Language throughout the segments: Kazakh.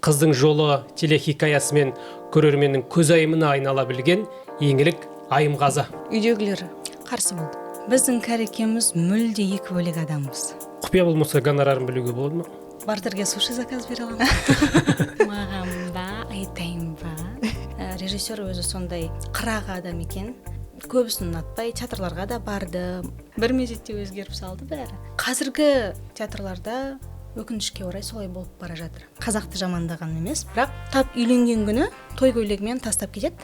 Қыздың жолы телехикаясымен көрерменнің көзайымына айнала білген еңлік Айымғазы. Үйдегілер қарсы болды. Біздің кәрекеміз мүлде екі бөлек адамбыз. Құпия болмаса гонорарын білуге болады ма? Бардырге суши заказ бере аламын. Маған ба, айтайын ба. Режиссер өзі сондай қырағы адам екен. Көбісін ұнатпай, театрларға да барды. Бір мезетте өзгеріп салды бәрі. Қазіргі театрларда өкінішке орай солай болып бара жатыр. Қазақты жамандаған емес, бірақ тап үйленген күні той көйлегімен тастап кетеді.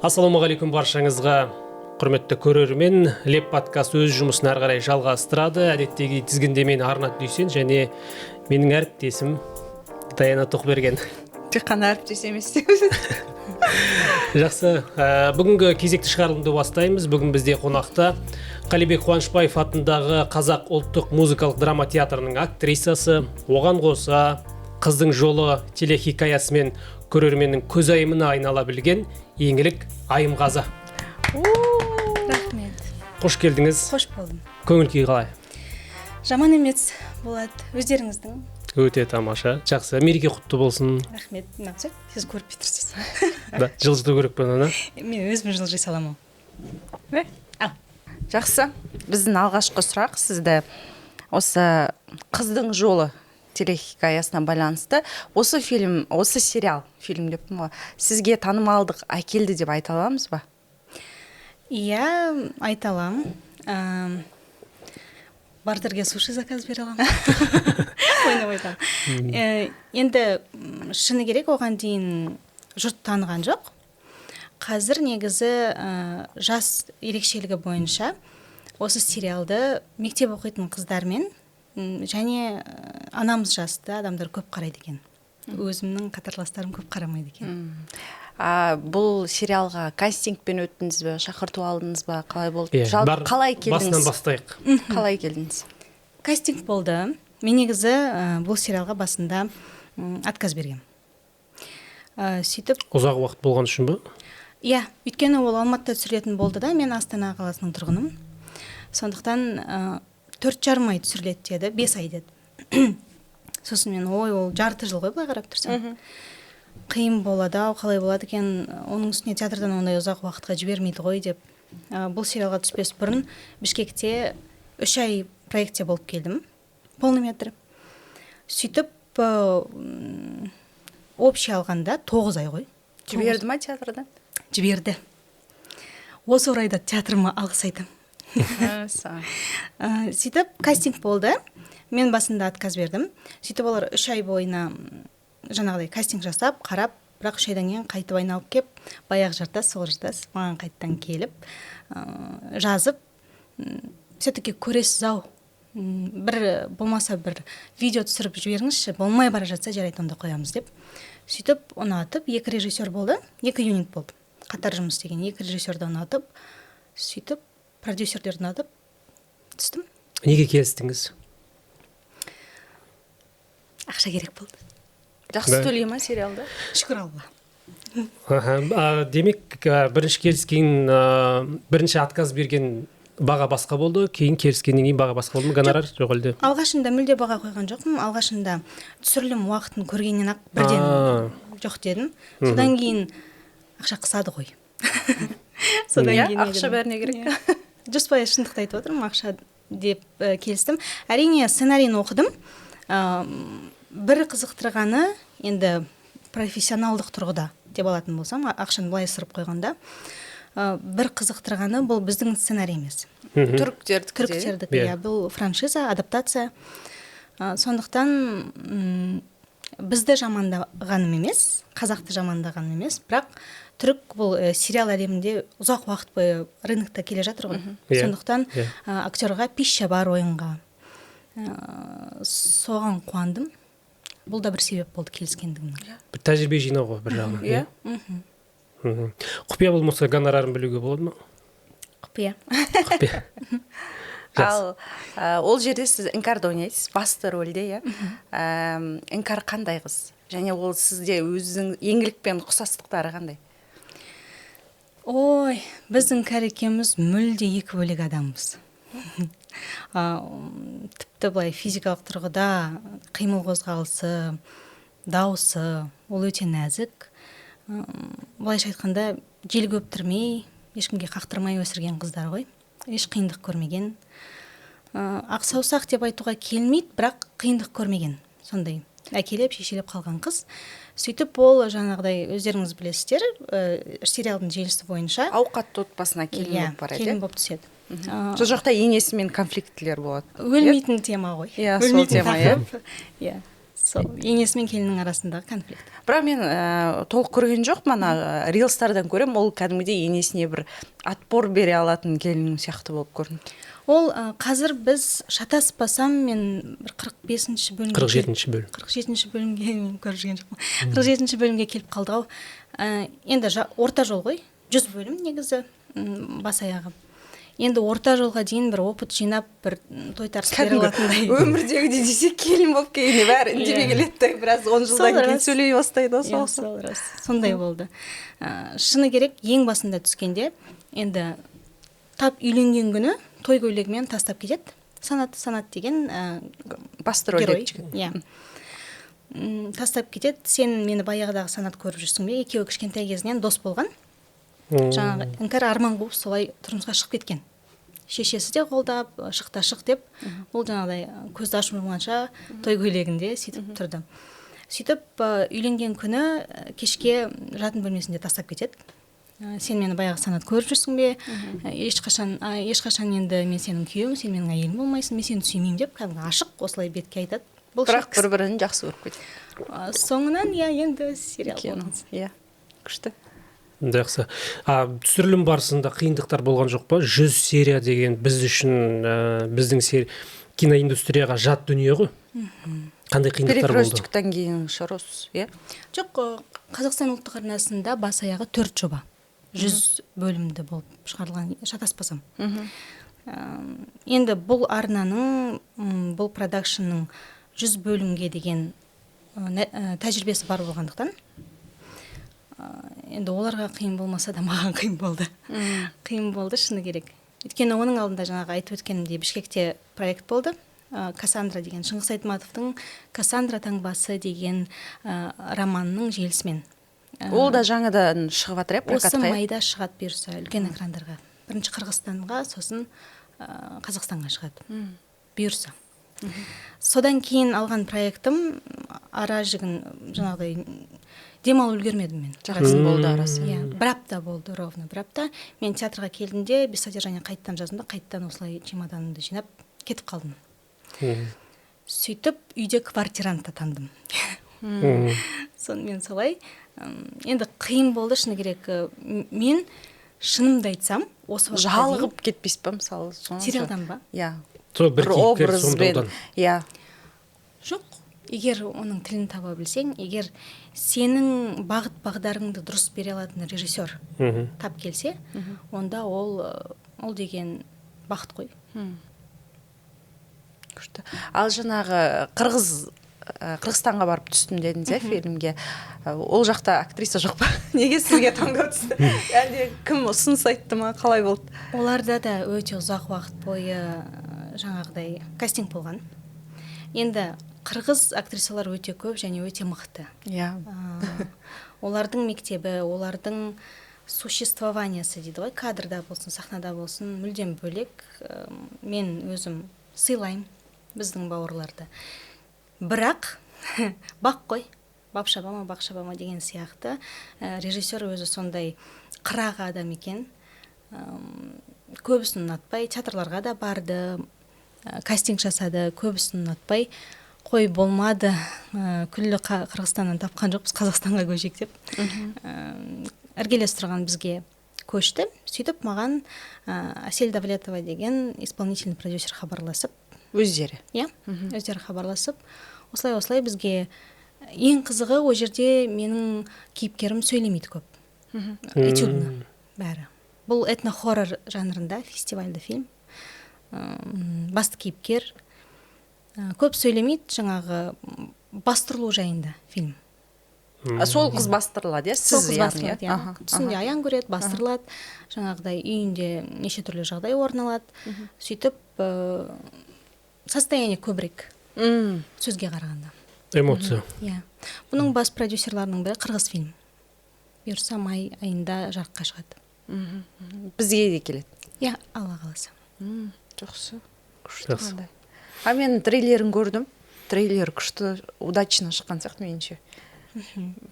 Ассалаумағалейкум баршаңызға, құрметті көрермен. Леп подкаст өз жұмысын ары қарай жалғастырады. Әдеттегі тізгіндемені Арнат Дүйсен және менің әріптесім Даяна Тоқберген. Тек қана әріптес емес. Жақсы, бүгінгі кезекті шығарылымды бастаймыз. Бүгін бізде қонақта Қалибек Қуанышбаев атындағы Қазақ ұлттық музыкалық драма театрының актрисасы, оған қоса Қыздың жолы телехикаясымен көрерменнің көзайымына айнала білген еңлік Айымғазы. Рахмет. Қош келдіңіз. Қош болдым. Көңіл күй қалай? Жаман емес болады. Өздеріңіздің? Өте тамаша. Жақсы. Мереке құтты болсын. Рахмет. Нақсы. Сіз көріп кетірсіз. Да, жылжыту керек пе оны? Мен өзім жылжи саламын. Жақсы. Біздің алғашқы сұрақ сізді осы Қыздың жолы телехикаясына байланысты. Осы сериал сізге танымалдық әкелді деп айта аламыз ба? Иә, айта аламын. Бардырге суши заказ бере аламын. Ойнап айтамын. Енді шыны керек, оған дейін жұрт таныған жоқ. Қазір негізі жас ерекшелігі бойынша осы сериалды мектеп оқитын қыздармен және анамыз жасты адамдар көп қарайды екен. Өзімнің қатарластарым көп қарамайды екен. Бұл сериалға кастингпен өттіңіз бе, шақырту алдыңыз ба, қалай болды? Қалай келдіңіз? Басынан бастайық. Қалай келдіңіз? Кастинг болды. Мен негізі бұл сериалға басында отказ бергем. Сөйтіп ұзақ уақыт болған үшін бе? Иә, өйткені ол Алматыда түсірілетін болды да, мен Астана қаласының тұрғыным. Сондықтан 4,5 ай түсіріледі деді, 5 ай деді. Сосын мен, ол жарты жыл ғой былай қарап тұрсам. Қиын болады, қалай болады екен, оның үстіне театрдан ондай ұзақ уақытқа жібермейді ғой деп. Бұл сериалға түспес бұрын Бішкекте 3 ай проектте болып келдім, полный метр. Сөйтіп, общий алғанда 9 ай ғой. Жіберді ма театрдан? Жіберді. Осы орайда театрыма алғыс айтам. Сөйтіп, кастинг болды. Мен басында отказ бердім. Сөйтіп, олар 3 ай бойына жаңағыдай кастинг жасап, қарап, бірақ 3 айдан кейін қайтып айналып кеп, баяғы жартас, сол жартас маған қайттан келіп, жазып, все-таки көресіз-ау. Болмаса бір видео түсіріп жіберіңізші, болмай бара жатса жарайды онда қоямыз деп. Сөйтіп, ұнатып, 2 режиссер болды, 2 юнит болды. Қатар жұмыс істеген 2 режиссерді ұнатып, сөйтіп, продюсерлерді ұнатып түстім. Неге келістіңіз? Ақша керек болды. Жақсы төлей ма сериалда? Шүкір Алла. Демек, бірінші келіскен, бірінші отказ берген баға басқа болды, кейін келіскеннен кейін баға басқа болды ма? Гонорар жоқ әлде? Алғашында мүлде баға қойған жоқпын. Алғашында түсірілім уақытын көргеннен ақ бірден жоқ дедім. Содан кейін ақша қысады ғой. Ақша бәріне керек. Жүспай шындықты айтып отырмын, ақша деп келістім. Әрине сценарийін оқыдым. Бір қызықтырғаны, енді профессионалдық тұрғыда деп алатын болсам, ақшаны былай сырып қойғанда, бір қызықтырғаны бұл біздің сценарий емес. Түріктердік, бұл франшиза, адаптация. Сондықтан бізді жамандағаным емес, қазақты жамандағаным емес, бірақ түрік бұл сериал әлемінде ұзақ уақыт бойы рынокта келе жатыр ғой. Сондықтан актерға пища бар ойынға. Соған қуандым. Бұл да бір себеп болды келіскендігімнің. Бір тәжірибе жинау ғой бір жағынан. Құпия болмаса гонорарын білуге болады ма? Құпия. Ол жерде сіз іңкәрді ойнайсыз, басты рөлде, іңкәр қандай қыз? Және ол сізде өзінің еңлікпен ұқсастықтары қандай? Ой, біздің кәрекеміз мүлде екі бөлек адамбыз. Тіпті былай физикалық тұрғыда қимыл қозғалысы, дауысы ол өте нәзік. Былайша айтқанда жел көптірмей, ешкімге қақтырмай өсірген қыздар ғой. Еш қиындық көрмеген. Ақсаусақ деп айтуға келмейді, бірақ қиындық көрмеген. Сондай әкелеп, шешелеп қалған қыз. Сөйтіп ол жаңағыдай өздеріңіз білесіздер, сериалдың желісі бойынша Ауқатты отбасына келін болып барады. келін болып түседі. Сол жақта енесімен конфликтлер болады. Өлмейтін тема ғой. Иә, сол тема, иә. Сол енесімен келіннің арасындағы конфликт. Бірақ мен толық көрген жоқпын, ана рилстардан көрем, ол кәдімгідей енесіне бір отпор бере алатын келін сияқты болып көрінді. Ол қазір біз шатаспасам мен бір 45-ші бөлімге 47-ші бөлім. 47-ші бөлімге мен көріп жүрген жоқпын. 47-ші бөлімге келіп қалды ау. Енді орта жол ғой. 100 бөлім негізі бас аяғы. Енді орта жолға дейін бір опыт жинап, бір той тарс бере алатындай. Өмірдегідей десе келін болып келгенде бәрі үндемей келеді, біраз 10 жылдан кейін сөйлей бастайды ғой. Сол рас. Сондай болды. Шыны керек, ең басында түскенде, енді тап үйленген күні той көйлегімен тастап кетеді. Санат деген басты рөл герой. еткен. Иә. Тастап кетеді. Сен мені баяғыдағы Санат көріп жүрсің бе? Екеуі кішкентай кезінен дос болған. Жаңағы іңкәр арман қуып солай тұрмысқа шығып кеткен. Шешесі де қолдап, шықта шық деп, ол жаңағыдай көзді ашып жұмғанша той көйлегінде сөйтіп тұрды. Сөйтіп үйленген күні кешке жатын бөлмесінде тастап кетеді. Сен мені баяғы Санат көріп жүрсің бе? Ешқашан енді мен сенің күйеуің, сен менің әйелім болмайсың, мен сені сүймеймін деп, кәдімгі ашық осылай бетке айтады. Бірақ бір-бірін жақсы көріп кетеді. Соңынан енді сериал болды. Иә, күшті. Жақсы. Түсірілім барысында қиындықтар болған жоқ па? 100 серия деген біз үшін, біздің киноиндустрияға жат дүние ғой. Қандай қиындықтар болды? Перекрестиктен кейін шығарыз, иә? Жоқ, Қазақстан ұлттық арнасында бас аяғы 4 жоба. 100 бөлімді болып шығарылған, шатаспасам. Енді бұл арнаның, бұл продакшнның 100 бөлімге деген тәжірибесі бар болғандықтан, енді оларға қиын болмаса да маған қиын болды. Қиын болды, шыны керек. Өйткені оның алдында жаңағы айтып өткенімдей Бішкекте проект болды. Кассандра деген, Шыңғыс Айтматовтың Кассандра таңбасы деген романның желісімен. Ол да жаңадан шығып жатыр, прокатқа? Осы майда шығады бұйырса үлкен экрандарға. Бірінші Қырғызстанға, сосын Қазақстанға шығады. Бұйырса. Содан кейін алған проектім ара жігін жаңағыдай демалу үлгермедім мен. Жақсы болды арасы. Бір апта болды, ровно бір апта. Мен театрға келдімде, без содержания қайттан жаздым да, қайттан осылай чемоданымды жинап кетіп қалдым. Сөйтіп үйде квартирант атандым. Сонымен солай. Енді қиын болды, шыны керек. Мен шынымды айтсам, осы уақытта жалығып кетпейсіз ба, мысалы? Сериалдан ба? Иә. Бір кейіпкер сомдаудан. Иә. Жоқ, егер оның тілін таба білсең, егер сенің бағыт-бағдарыңды дұрыс бере алатын режиссер тап келсе, онда ол деген бақыт қой. Күшті. Ал жаңағы Қырғызстанға барып түстім дедіңіз, фильмге. Ол жақта актриса жоқ па? Неге сізге таңдау түсті? Әлде кім ұсыныс айтты ма? Қалай болды? Оларда да өте ұзақ уақыт бойы жаңағыдай кастинг болған. Енді қырғыз актрисалар өте көп және өте мықты. Иә. Олардың мектебі, олардың существованиясы дейді ғой, кадрда болсын, сахнада болсын, мүлдем бөлек. Мен өзім сыйлаймын біздің бауырларды. Бірақ бақ қой, бақ шабама деген сияқты режиссер өзі сондай қырағы адам екен. Көбісін ұнатпай, театрларға да барды, кастинг жасады, көбісін ұнатпай, қой болмады, күллі Қырғызстаннан тапқан жоқпыз, Қазақстанға көшейік деп. Іргелес тұрған бізге көшті. Сөйтіп маған Әсел Давлетова деген исполнительный продюсер хабарласып, өздері? Иә, өздері хабарласып, осылай бізге ең қызығы о жерде менің кейіпкерім сөйлемейді көп. Этюдно бәрі. Бұл этно-хоррор жанрында фестивальді фильм. Басты кейіпкер көп сөйлемейді, жаңағы бастырылу жайында фильм. Сол қыз бастырылады, иә? сол Сіз қыз бастырылады, иә. Аха, Түсінде аян көреді, бастырылады. Жаңағыдай үйінде неше түрлі жағдай орын алады. Сөйтіп состояние көбірек сөзге қарағанда. Эмоция. Иә. Бұның бас продюсерларының бірі қырғыз фильм. Бұйырса май айында жарыққа шығады. Бізге де келеді. Иә, алла қаласа. Жақсы. Күшті Жақсы. қандай. А мен трейлерін көрдім. Трейлер күшті, удачно шыққан сияқты меніңше.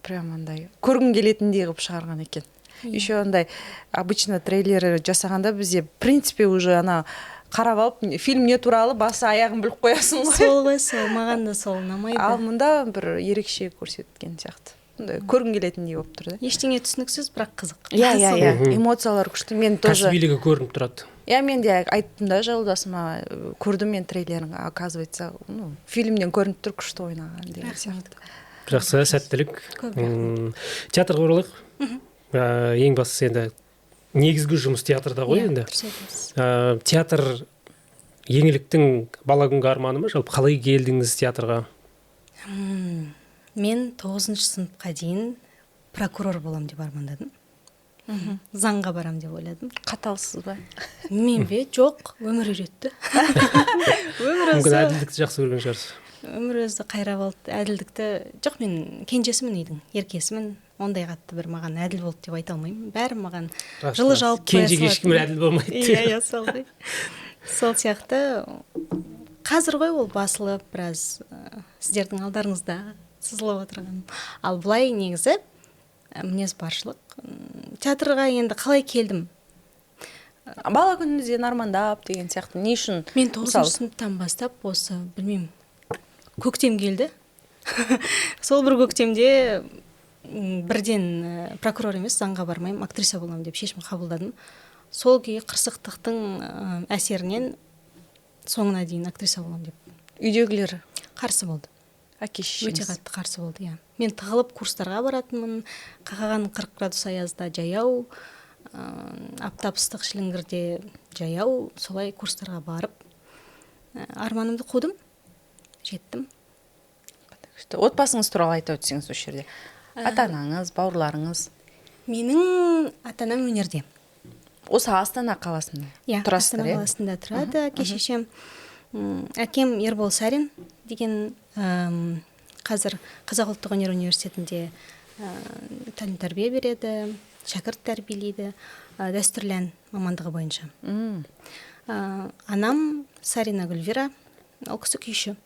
Прям андай көргім келетіндей қылып шығарған екен. Еще андай обычно трейлер жасағанда бізде в принципе уже ана қарап алып фильм не туралы басы аяғын біліп қоясың ғой. Сол ғой, сол. Маған да сол ұнамайды. Ал мұнда бір ерекше көрсеткен сияқты. Көргім келетіндей болып тұр да. Ештеңе түсініксіз, бірақ қызық. Иә. Эмоциялар күшті. Мен тоже. Кәсібилігі көрініп тұрады. Иә, мен де айттым да жолдасыма, көрдім мен трейлерін, оказывается, фильмнен көрініп тұр күшті ойнаған деген сияқты. Жақсы, сәттілік. Көп рахмет. Театрға оралайық. Ең бастысы енді негізгі жұмыс театрда ғой енді. Театр еңліктің бала күнгі арманы ма? Жалпы қалай келдіңіз театрға? Мен 9-шы сыныпқа дейін прокурор болам деп армандадым. Заңға барам деп ойладым. Қаталсыз ба? Мен бе? Жоқ, өмір үйретті. Мүмкін әділдікті жақсы көрген шығарсыз. Өмір өзі қайрап алды. Әділдікті жоқ, мен кенжесімін үйдің, еркесімін. Ондай қатты бір маған әділ болды деп айта алмаймын. Бәрі маған жылы жауап қоя салады. Кенжеге ешкім әділ болмайды. Иә, сол ғой. Сол сияқты қазір ғой ол басылып, біраз сіздердің алдарыңызда сызылып отырған. Ал былай негізі мінез баршылық. Театрға енді қалай келдім? Бала күніңізден армандап деген сияқты. Не үшін? Мен 9-шы сыныптан бастап осы, білмеймін, көктем келді. Сол бір көктемде бірден прокурор емес, заңға бармаймын, актриса боламын деп шешім қабылдадым. Сол күйі қырсықтықтың әсерінен соңына дейін актриса боламын деп. Үйдегілер Қарсы болды. әке-шешеңіз? Өте қатты қарсы болды, иә. Мен тығылып курстарға баратынмын, қақаған 40 градус аязда жаяу, аптап ыстық шіліңгірде жаяу, солай курстарға барып, арманымды қудым, жеттім. Отбасыңыз туралы айта өтсеңіз осы жерде. Ата-анаңыз, бауырларыңыз? Менің ата-анам өнерде. Осы Астана қаласында тұрасыздар, Астана қаласында тұрады әке-шешем. Әкем Ербол Сарин деген қазір Қазақ ұлттық өнер университетінде тәлім тәрбие береді, шәкірт тәрбиелейді, дәстүрлі ән мамандығы бойынша. Анам Сарина Гүлвира, ол кісі күйші.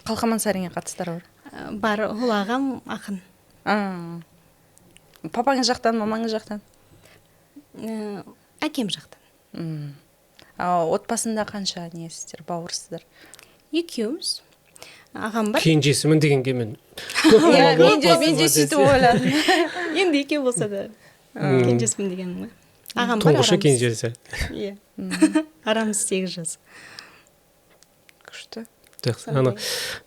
Қалқаман Саринге қатыстары бар? Бар, ол ағам ақын. Папаңыз жақтан, мамаңыз жақтан? Әкем жақтан. Отбасында қанша несіздер, бауырсыздар? Екеуміз. Ағам бар. Кенжесімін дегенге мен. Мен де сөйтіп ойладым. Енді екеу болса да кенжесімін дегенім ғой. Ағам бар. Тұңғышы кенжесі. Иә. Арамыз 8 жас. Күшті. Жақсы.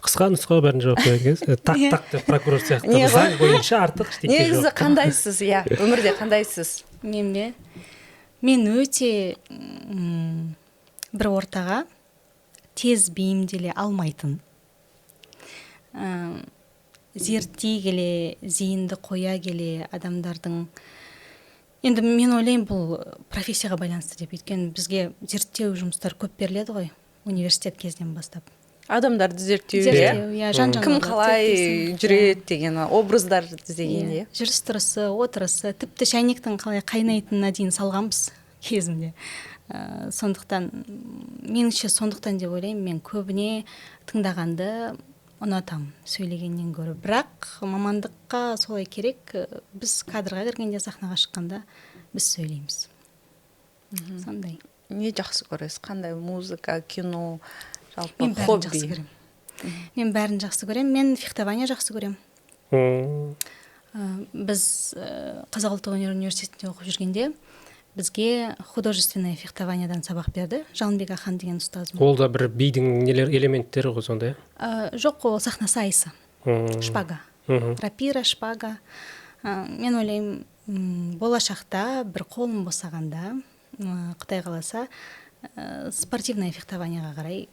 Қысқа нұсқа бәрін жауап беріңіз. Так деп прокурор сияқты. Заң бойынша артық ештеңе жоқ. Негізі қандайсыз, иә? Өмірде қандайсыз? Мен бе? Мен өте бір ортаға тез бейімделе алмайтын. Зерттей келе, зейінді қоя келе адамдардың, енді мен ойлаймын бұл профессияға байланысты деп, өйткені бізге зерттеу жұмыстар көп беріледі ғой, университет кезден бастап. Адамдарды зерттеу, иә, кім қалай жүреді деген, образдар іздегенде. Жүріс-тұрысы, отырысы, тіпті шәйнектің қалай қайнайтынына дейін салғанбыз кезінде. Сондықтан, меніңше сондықтан деп ойлаймын, мен көбіне тыңдағанды ұнатам сөйлегеннен гөрі. Бірақ мамандыққа солай керек, біз кадрға кіргенде, сахнаға шыққанда біз сөйлейміз. Сондай. Не жақсы көресіз? Қандай музыка, кино, жалпы Мен бәрін хобби? жақсы көрем. Мен бәрін жақсы көрем. Мен фехтование жақсы көрем. Біз Қазақ ұлттық өнер университетінде оқып жүргенде бізге художественное фехтованиядан сабақ берді. Жалынбек Ахан деген ұстазым. Ол да бір бидің элементтері ғой сонда? Жоқ, ол сахна сайысы. Шпага. Рапира, шпага. Мен ойлаймын, болашақта бір қолым босағанда, Қытай қаласа, спортивное фехтованияға қарай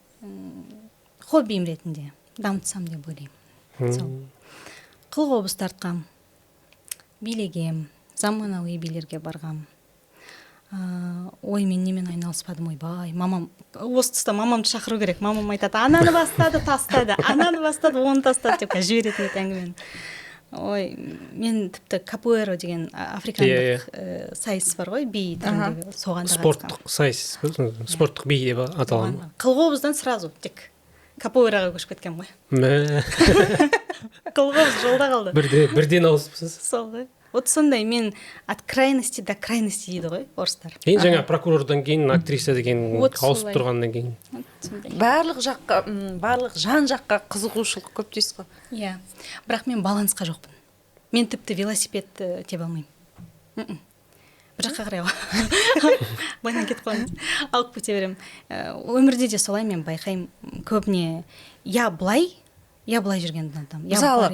хоббиім ретінде дамытсам деп ойлаймын. қылқобыз тартқам, билегем, заманауи билерге барғам. Ой, мен немен айналыспадым, ойбай, мамам, осы тұста мамамды шақыру керек. Мамам айтады, ананы бастады, тастады, ананы бастады, оны тастады деп жіберетін еді әңгімені. Ой, мен тіпті капуэро деген африкандық сайыс бар ғой, би түріндегі, соған да спорттық сайыс, спорттық би деп аталған. Қылқобыздан сразу тек капуэраға көшіп кеткен ғой. Қылқобыз жолда қалды. Бірден ауысыпсыз. Сол ғой. Вот сондай, мен от крайности до крайности дейді ғой орыстар. Кейін жаңа прокурордан кейін актриса деген ауысып тұрғаннан кейін. Барлық жан жаққа қызығушылық көп дейсіз ғой. Иә, бірақ мен балансқа жоқпын. Мен тіпті велосипед тебе алмаймын. Бір жаққа қарай байнан кетіп қаламын. Алып кете беремін. Өмірде де солай мен байқаймын. Көбіне я былай жүргенді ұнатамын. Мысалы,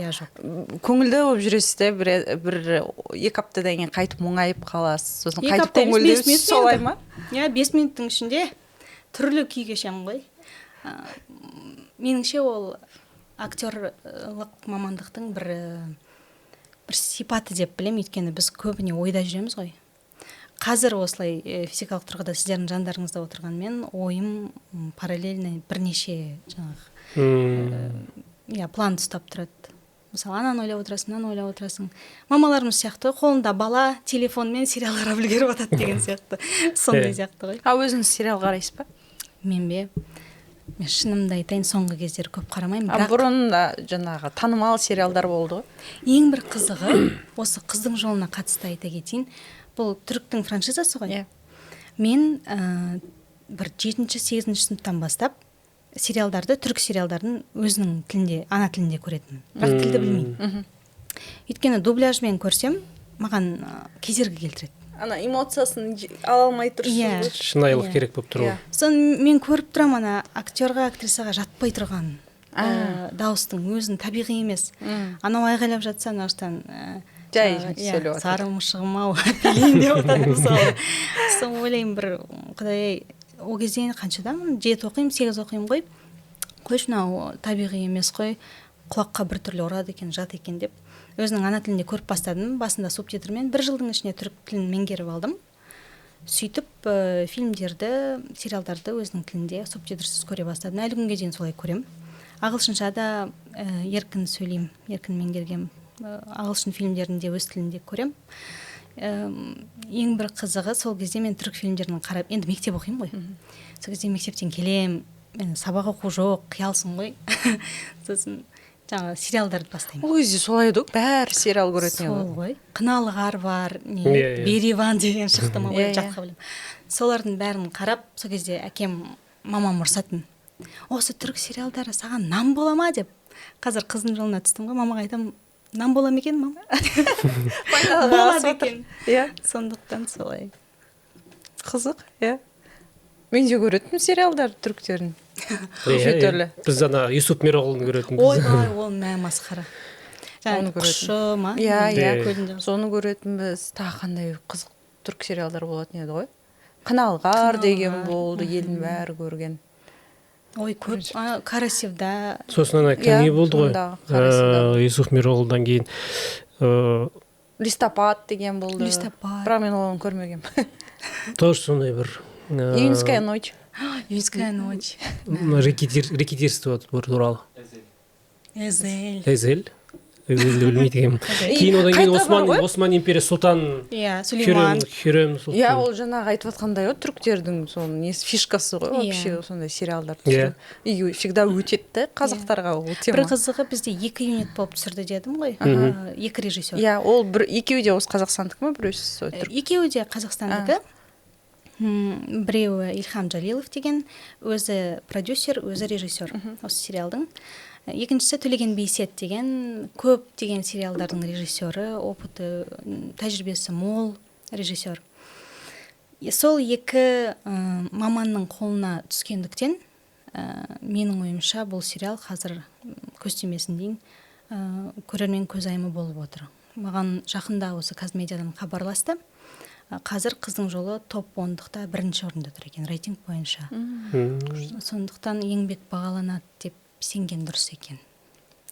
көңілді болып жүресіз де, бір 2 аптадан кейін қайтып мұңайып қаласыз. Сосын қайтып көңілді солай ма? Иә, 5 минуттың ішінде түрлі күй кешемін ғой. Меніңше ол актерлық мамандықтың бір сипаты деп білем, өйткені біз көбіне ойда жүреміз ғой. Қазір осылай физикалық тұрғыда сіздердің жандарыңызда отырғанмен ойым параллельно бірнеше план ұстап тұрады. Мысалы, ананы ойлап отырасың, мынаны ойлап отырасың. Мамаларымыз сияқты қолында бала телефонмен сериал қарап үлгеріп жатады деген сияқты. Сондай сияқты ғой. Өзіңіз сериал қарайсыз ба? Мен шынымды айтайын, соңғы кездері көп қарамаймын. Бұрын да жаңағы танымал сериалдар болды ғой. Ең бір қызығы, осы қыздың жолына қатысты айта кетейін. Бұл түріктің франшизасы ғой. Мен бір 7-8 сыныптан бастап сериалдарды, түрік сериалдарын өзінің тілінде, ана тілінде көретінмін. Бірақ тілді білмеймін. Өйткені дубляжмен көрсем, маған кедергі келтіреді. Ана эмоциясын ала алмай тұрсыз. Шынайылық керек болып тұр ғой. Соны мен көріп тұрам, ана актерға, актрисаға жатпай тұрған дауыстың өзін табиғи емес. Анау айғайлап жатса, анауштан жай сөйлеп отыр. Сары мұшығым-ау, билейін деп отады мысалы. Соны ойлаймын, бір құдай, ол кезде қаншадамын, 7 оқимын, 8 оқимын ғой. Қойшы, мынау табиғи емес қой, құлаққа бір түрлі ұрады екен, жат екен деп. Өзінің ана тілінде көріп бастадым, басында субтитрмен 1 жылдың ішіне түрік тілін меңгеріп алдым. Сөйтіп фильмдерді, сериалдарды өзінің тілінде субтитрсіз көре бастадым. Әлі күнге дейін солай көрем. Ағылшынша да еркін сөйлеймін, еркін меңгергем. Ағылшын фильмдерінде өз тілінде көрем. Ең бір қызығы, сол кезде мен түрік фильмдерін қарап, енді мектеп оқимын ғой. Сол кезде мектептен келем, мен сабақ оқу жоқ, қиялсың ғой. Сосын жаңағы сериалдарды бастаймын. Ол кезде солай еді, бәрі сериал көретін еді. Сол ғой. Қыналығар бар, Бериван деген шықты ма, жатқа білем. Солардың бәрін қарап, сол кезде әкем, мамам ұрсатын. Осы түрік сериалдары саған нам бола ма деп. Қазір қыздың жолына түстім ғой, мамаға айтам, нам бола ма екен, мама? Болады екен. Сондықтан солай. Қызық, мен де көретін сериалдар түріктерін. Біз ана Юсуп Мероғылын көретін. Ой, ол масқара. Құшы ма? Соны көретін біз. Тағы қандай қызық түрік сериалдар болатын еді ғой. Қыналғар деген болды, елдің бәрі көрген. Ой, көп. Карасевда. Сосын ана не болды ғой. Юсуп Мероғылдан кейін Листопад деген болды. Листопад. Бірақ мен оны көрмегем. Тоже сондай бір Июньская ночь. Июньская ночь. Рекетирство туралы. Эзель білмейді екенмін. Кейін одан кейін Осман империясы сұлтан Хюррем сұлтан. Ол жаңағы айтып жатқандай түріктердің фишкасы ғой, вообще сондай сериалдар түсіру. И всегда өтеді қазақтарға ол тема. Бір қызығы бізде 2 юнит болып түсірді дедім ғой, 2 режиссер. Ол екеуі де осы қазақстандық ма, біреусі түрік? Екеуі де қазақстандығы. Біреуі Ильхам Джалилов деген, өзі продюсер, өзі режиссер осы сериалдың. Екіншісі Төлеген Бейсет деген, көп деген сериалдардың режиссері, опыты, тәжірибесі мол режиссер. Сол 2 маманның қолына түскендіктен, менің ойымша бұл сериал қазір көстемесін дейін көрермен көзайымы болып отыр. Маған жақында осы Қазмедиадан хабарласты. Қазір қыздың жолы топ 10-дықта 1-ші орында тұр екен, рейтинг бойынша. Сондықтан еңбек бағаланады деп сенген дұрыс екен.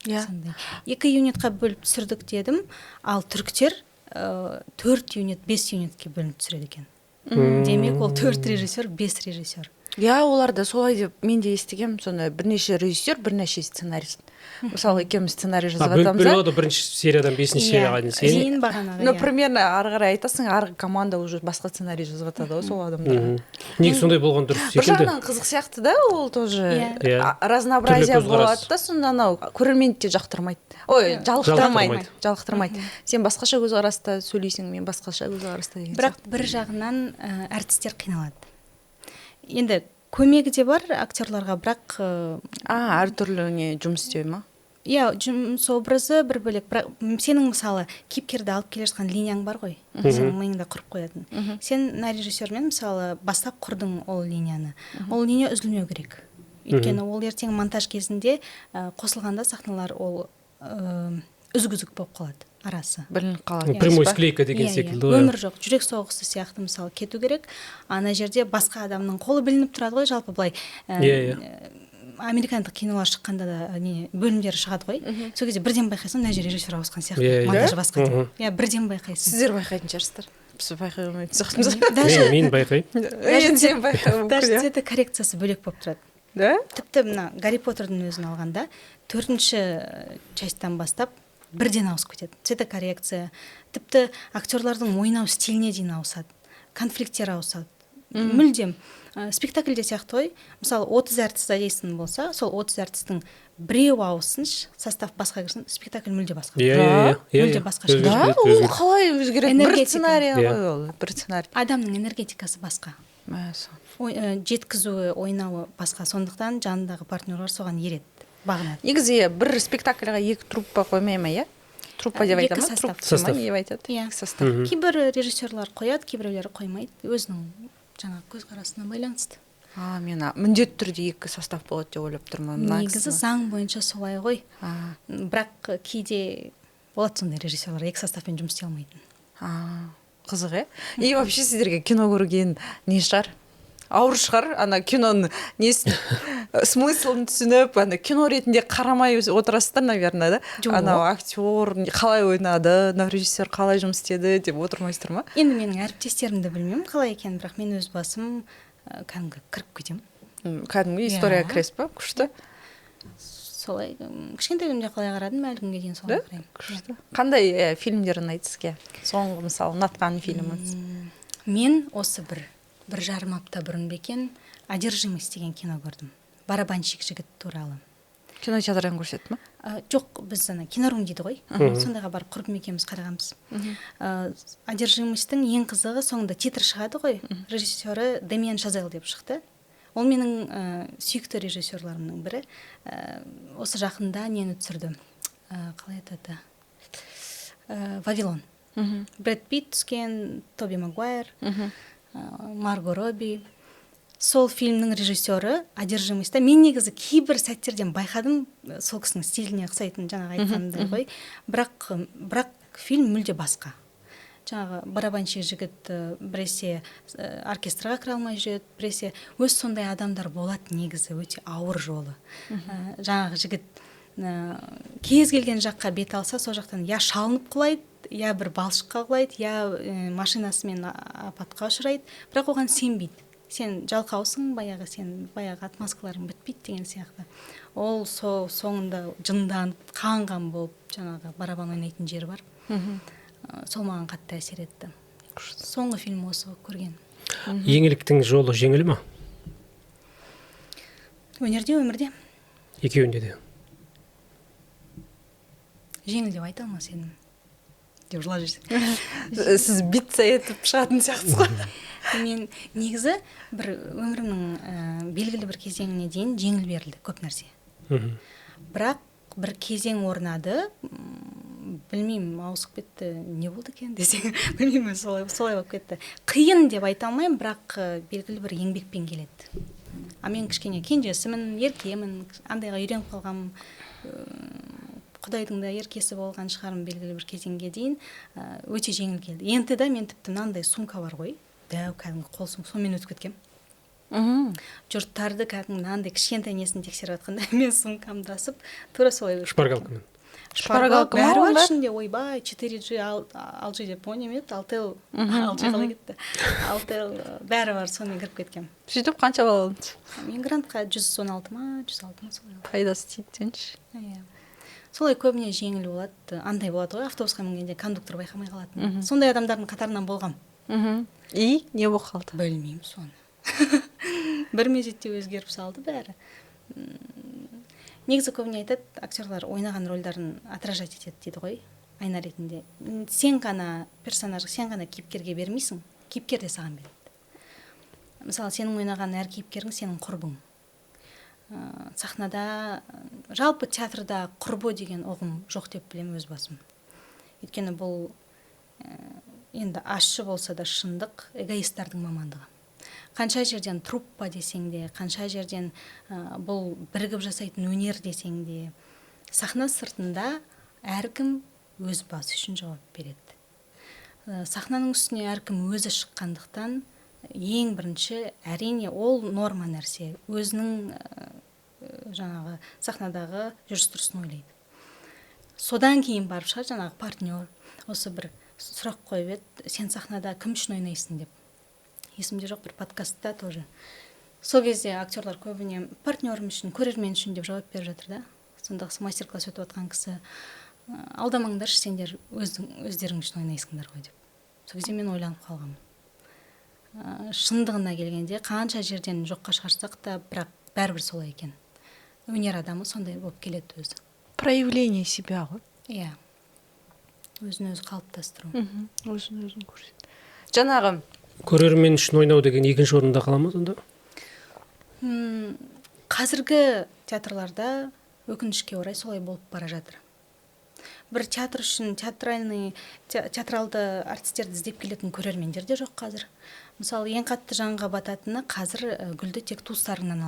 Иә. сондай 2 юнитқа бөліп түсірдік дедім, ал түріктер 4 юнит 5 юнитке бөлініп түсіреді екен. Демек ол 4 режиссер 5 режиссер. Иә, оларда солай деп мен де естігем, сонда бірнеше режиссер, бірнеше сценарист. Мысалы, екеуміз сценарий жазып Бөліп жатамыз. бөліп бірінші сериядан 5-ші серияға дейін сен. Зейін бағанағы. Ну, примерно ары қарай айтасың, арғы команда уже басқа сценарий жазып жатады ғой сол адамдар. Неге сондай болған дұрыс Бір секілді? жағынан қызық сияқты да, ол тоже Иә. разнообразие Түрлі көзқарас. болады да, сонда анау көрерменді де жақтырмайды. Ой, жалықтырмайды. Сен басқаша көзқараста сөйлейсің, мен басқаша көзқараста деген Бірақ бір жағынан әртістер қиналады. Енді көмегі де бар актерларға, бірақ әртүрлі не жұмыс істеу ма? иә, жұмыс образы бір бөлек. Бірақ сенің мысалы кейіпкерді алып келе жатқан линияң бар ғой, сенің миыңда құрып қоятын. Сен режиссермен мысалы бастап құрдың ол линияны. Ол линия үзілмеу керек. Өйткені ол ертең монтаж кезінде қосылғанда сахналар ол үзік болып қалады арасы. Білініп қалады. Прямой склейка деген секілді ғой. Өмір жоқ, жүрек соғысы сияқты мысалы кету керек. Ана жерде басқа адамның қолы білініп тұрады ғой, жалпы былай. Американдық кинолар шыққанда да бөлімдері шығады ғой. Сол кезде бірден байқайсың, мына жер режиссер ауысқан сияқты, монтаж басқа деп. Иә, бірден байқайсың. Сіздер байқайтын шығарсыздар. Біз байқай алмайтын сияқтымыз. Мен байқаймын. Даже цветокоррекциясы бөлек болып тұрады. Да? Тіпті мына Гарри Поттердің өзін алғанда 4-ші частьтан бастап бірден ауысып кетеді. Цветокоррекция, тіпті актерлардың ойнау стиліне дейін ауысады. Конфликттер ауысады. Мүлдем спектакльде сияқты ғой. Мысалы 30 әртіс задействован болса, сол 30 әртістің біреу ауысыншы, состав басқа кірсін, спектакль мүлде басқа. Мүлде басқа шығады. Да, ол қалай өзгереді? Бір сценарий ғой ол, бір сценарий. Адамның энергетикасы басқа. Жеткізуі, ойнауы басқа. Сондықтан жанындағы партнерлар соған ереді, бағынады. Негізі бір спектакльға 2 труппа қоймай ма, иә? Труппа деп айтады ма? Состав. Не айтады? Иә. Состав. Кейбір режиссерлар қояды, кейбіреулері қоймайды. Өзінің жаңа көзқарасына байланысты. Мен міндетті түрде 2 состав болады деп ойлап тұрмын. Негізі заң бойынша солай ғой. Бірақ кейде болады сондай режиссерлар 2 составпен жұмыс істей алмайтын. Қызық, И вообще сіздерге кино көрген не шығар? Ауыр шығар, ана киноның несін смыслын түсініп, ана кино ретінде қарамай отырасыздар, наверное, да? Анау актер қалай ойнады, режиссер қалай жұмыс істеді деп отырмайсыздар ма? Енді менің әріптестерімді білмеймін қалай екенін, бірақ мен өз басым кәдімгі кіріп кетемін. Кәдімгі историяға кіресіз ба? Күшті? Солай, кішкентай күнде қалай қарадым, әлі күнге дейін солай қараймын. Күшті. Қандай фильмдер ұнайды сізге? Соңғы мысалы ұнатқан фильміңіз? Мен осы бір жарым апта бұрын бекен «Одержимость» деген кино көрдім. Барабанщик жігіт туралы. Кинотеатрдан көрсетті ма? Жоқ, біз кинорум дейді ғой. Сондайға барып құрбым екеуміз қарағанбыз. «Одержимостьтің ең қызығы соңында титр шығады ғой. Режиссері Демиан Шазел деп шықты. Ол менің сүйікті режиссерларымның бірі. Осы жақында нені түсірді? Қалай айтады? «Вавилон». Брэд Питт түскен, Тоби Магуайр, Марго Робби. Сол фильмнің режиссері «Одержимостьта». Мен негізі кейбір сәттерден байқадым, сол кісінің стиліне ұқсайтын жаңағы айтқанымдай ғой. Бірақ фильм мүлде басқа. Жаңағы барабанщик жігіт біресе оркестрға кіре алмай жүреді, біресе өз сондай адамдар болады, негізі өте ауыр жолы. Жаңағы жігіт кез келген жаққа бет алса, сол жақтан я шалынып құлайды, я бір балшыққа құлайды, я машинасымен апатқа ұшырайды, бірақ оған сенбейді. Сен жалқаусың, сен отмазкаларың бітпейді деген сияқты. Ол соңында жынданып, қан болып, жаңағы барабан ойнайтын жері бар. Сол маған қатты әсер етті. Соңғы фильм осы көрген. Еңліктің жолы жеңіл ма? Өнерде, өмірде. Екеуінде де. Жеңіл деп айта алмас едім. Деп жылап жүрсің. Сіз битса етіп шығатын сияқтысыз ғой. Мен негізі бір өмірімнің белгілі бір кезеңіне дейін жеңіл берілді көп нәрсе. Бірақ бір кезең орнады, білмеймін, ауысып кетті, не болды екен десең, білмеймін, солай болып кетті. Қиын деп айта алмаймын, бірақ белгілі бір еңбекпен келеді. Мен кішкене кенжесімін, еркемін, андайға үйреніп қалғам, Құдайдың да еркесі болған шығарым белгілі бір кезеңге дейін өте жеңіл келді. Енді де мен тіпті мынандай сумка бар ғой, дәу кәдімгі қол сумка, сонымен өтіп кеткем. жұрттарды кәдімгі мынандай кішкентай несін тексеріп жатқанда мен сумкамды асып тура солай шпаргалкамен Шпаргалка ма бәрі бар онда? ішінде, ойбай 4G 6G деп ойнаймын еді, Алтел 6G қалай кетті, Алтел бәрі бар, сонымен кіріп кеткем. сөйтіп қанша бал алдыңыз? Мен грантқа 116 ма 106 ма солай. Пайдасы тиді деңізші. Иә. Солай көбіне жеңіл болады, андай болады ғой, автобусқа мінгенде кондуктор байқамай қалатын. Сондай адамдардың қатарынан болғам. И не болып қалды? Білмеймін соны. Бір мезетте өзгеріп салды бәрі. Негізі көбіне айтады, актерлар ойнаған рөлдарын отражать етеді дейді ғой, айна ретінде. Сен ғана персонажға, сен ғана кейіпкерге бермейсің, кейіпкер де саған береді. Мысалы, сенің ойнаған әр кейіпкерің сенің құрбың. Сахнада, жалпы театрда құрбы деген ұғым жоқ деп білемін өз басым. Өйткені бұл енді ащы болса да шындық эгоисттардың мамандығы. Қанша жерден труппа десең де, қанша жерден бұл бірігіп жасайтын өнер десең де, сахна сыртында әркім өз басы үшін жауап береді. Сахнаның үстіне әркім өзі шыққандықтан, ең бірінші әрине ол норма нәрсе, өзінің жаңағы сахнадағы жүріс-тұрысын ойлайды. Содан кейін барып шығар жаңағы партнер осы бір сұрақ қойып еді, сен сахнада кім үшін ойнайсың деп. Есімде жоқ, бір подкастта тоже. Сол кезде актерлар көбіне партнерім үшін, көрермен үшін деп жауап беріп жатыр да. Сонда мастер-класс өтіп жатқан кісі, алдамаңдаршы, сендер өздерің үшін ойнайсыңдар ғой деп. Сол кезде мен ойланып қалғанмын. Шындығына келгенде қанша жерден жоққа шығарсақ та, бірақ бәрібір солай екен. Өнер адамы сондай болып келеді өзі. Проявление себя ғой. Иә. Өзін-өзі қалыптастыру. Өзін-өзін көрсет. Жаңағы көрермен үшін ойнау деген екінші орында қала ма сонда? Қазіргі театрларда өкінішке орай солай болып бара жатыр. Бір театр үшін театралды артистерді іздеп келетін көрермендер де жоқ қазір. Мысалы, ең қатты жанға бататыны қазір гүлді тек туыстарыңнан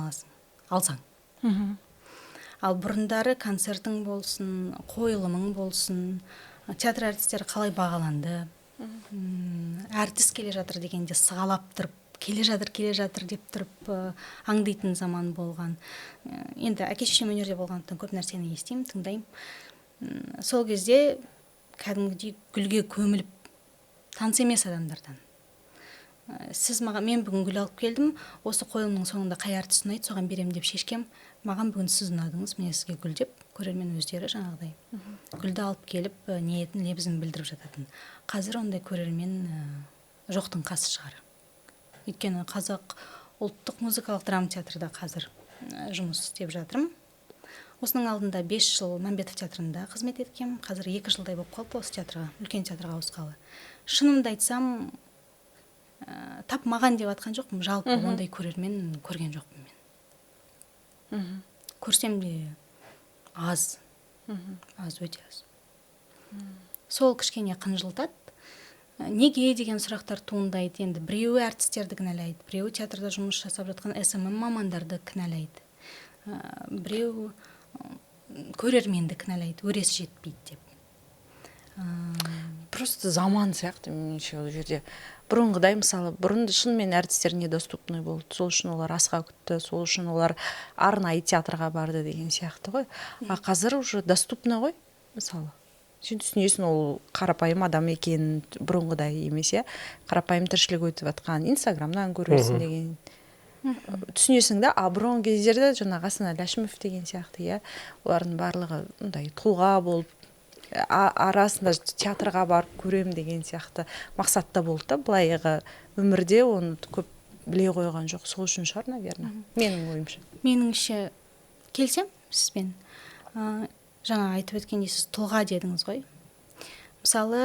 алсаң. Ал бұрындары концертің болсын, қойылымың болсын, театр артистері қалай бағаланды, әртіс келе жатыр дегенде сығалап тұрып, келе жатыр деп тұрып аңдайтын заман болған. Енді әке-шешем өнерде болғандықтан көп нәрсені естимін, тыңдаймын. Сол кезде кәдімгідей гүлге көміліп, таныс емес адамдардан. Мен бүгін гүл алып келдім, осы қойылымның соңында қай артист ұнайды, соған берем деп шешкем. Маған бүгін сіз ұнадыңыз, міне сізге гүл деп, көрермен өздері жаңағыдай гүлді алып келіп, ниетін, лебізін білдіріп жататын. Қазір ондай көрермен жоқтың қасы шығар. Өйткені Қазақ ұлттық музыкалық драма театрда қазір жұмыс істеп жатырмын. Осының алдында 5 жыл Мәмбетов театрында қызмет еткем. Қазір 2 жылдай болып қалды осы театрға, үлкен театрға ауысқалы. Шынымды айтсам, тапмаған деп атқан жоқпын, жалпы ондай көрермен көрген жоқпын мен. Көрсем де аз, өте аз. Сол кішкене қынжылтады. Неге деген сұрақтар туындайды. Енді біреуі артистерді кінәлайды, біреуі театрда жұмыс жасап жатқан СММ мамандарды кінәлайды, біреу көрерменді кінәлайды, өресі жетпейді деп. Просто заман сияқты меніңше ол жерде. Бұрынғыдай, мысалы, бұрын шынымен әртістер недоступный болды. Сол үшін олар асқа күтті, сол үшін олар арнайы театрға барды деген сияқты ғой. А қазір уже доступны ғой, мысалы. Сен түсінесің, ол қарапайым адам екен, бұрынғыдай емес, қарапайым тіршілік өтіп жатқан, инстаграмнан көресің деген. Түсінесің да, бұрынғы кездерде жаңағы Асан Ләшімов деген сияқты, олардың барлығы тұлға болып, арасында театрға барып көрем деген сияқты мақсатта болды да, былайғы өмірде оны көп біле қойған жоқ, сол үшін шығар, наверное, менің ойымша. Меніңше келсем сізбен, жаңа айтып өткендей сіз тұлға дедіңіз ғой. Мысалы,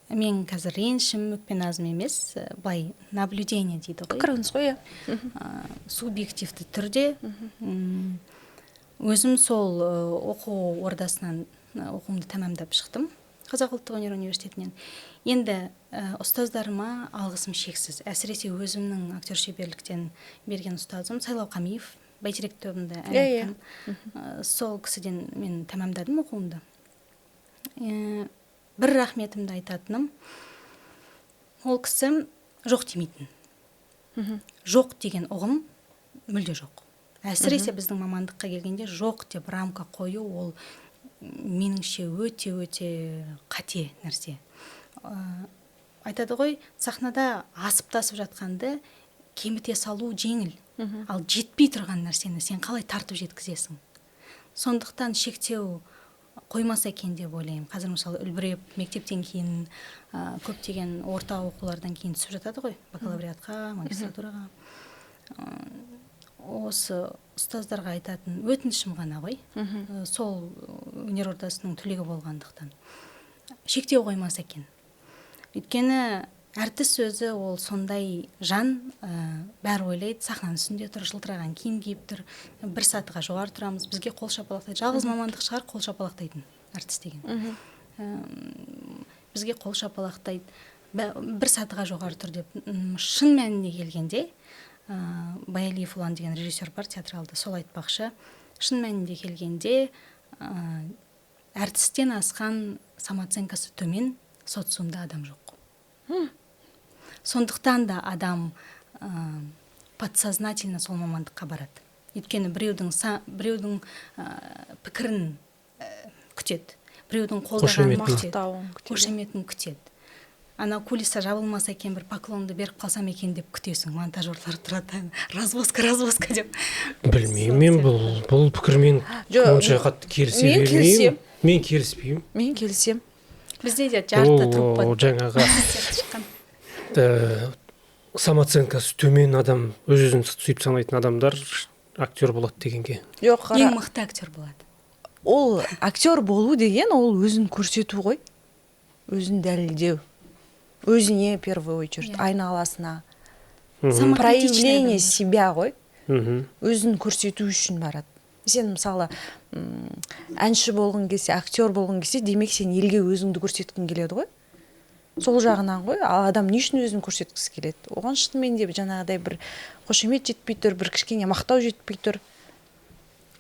мен қазір ренішім, өкпе-назым емес, былай наблюдение дейді ғой. Пікіріңіз ғой, субъективті түрде өзім сол оқу ордасынан оқуымды тәмамдап шықтым, Қазақ ұлттық өнер университетінен. Енді ұстаздарыма алғысым шексіз. Әсіресе өзімнің актер шеберліктен берген ұстазым Сайлау Қамиев, Бәйтерек тобында ән айтқан. Сол кісіден мен тәмамдадым оқуымды. Бір рахметімді айтатыным, ол кісі жоқ демейтін. Жоқ деген ұғым мүлде жоқ. Әсіресе біздің мамандыққа келгенде жоқ деп рамка қою ол меніңше өте қате нәрсе. Айтады ғой, сахнада асып тасып жатқанды кеміте салу жеңіл, ал жетпей тұрған нәрсені сен қалай тартып жеткізесің? Сондықтан шектеу қоймаса екен деп ойлаймын. Қазір мысалы үлбіреп мектептен кейін көптеген орта оқулардан кейін түсіп жатады ғой, бакалавриатқа, магистратураға. Осы ұстаздарға айтатын өтінішім ғана ғой, сол өнер ордасының түлегі болғандықтан шектеу қоймаса екен. Өйткені әртіс өзі ол сондай жан, бәрі ойлайды, сахнаның үстінде тұр, жылтыраған киім киіп тұр, бір сатыға жоғары тұрамыз, бізге қол шапалақтайды. Жалғыз мамандық шығар қол шапалақтайтын әртіс деген. Бізге қол шапалақтайды, бір сатыға жоғары тұр деп. Шын мәніне келгенде, Баялиев Ұлан деген режиссер бар театралды, сол айтпақшы, шын мәнінде келгенде әртістен асқан самооценкасы төмен социумда адам жоқ. Сондықтан да адам подсознательно сол мамандыққа барады. Өйткені біреудің пікірін күтеді, біреудің қолдаған қошеметін күтеді. Ана кулиса жабылмаса екен, бір поклонды беріп қалсам екен деп күтесің. Монтажерлар тұрады, развозка деп. Білмеймін, мен бұл пікірмен онша қатты келісе бермеймін. Мен келіспеймін. Мен келісем. Бізде де жарты труппа жаңағы самооценкасы төмен адам, өз-өзін сөйтіп санайтын адамдар актер болады дегенге. Жоқ, қара. Ең мықты актер болады. Ол актер болу деген ол өзін көрсету ғой. Өзін дәлелдеу. Өзіне первый очередь, айналасына. Проявление себя ғой. Өзін көрсету үшін барады. Сен мысалы әнші болғың келсе, актер болғың келсе, демек сен елге өзіңді көрсеткің келеді ғой. Сол жағынан ғой, ал адам не үшін өзін көрсеткісі келеді? Оған шынымен де жаңағыдай бір қошемет жетпей тұр, бір кішкене мақтау жетпей тұр.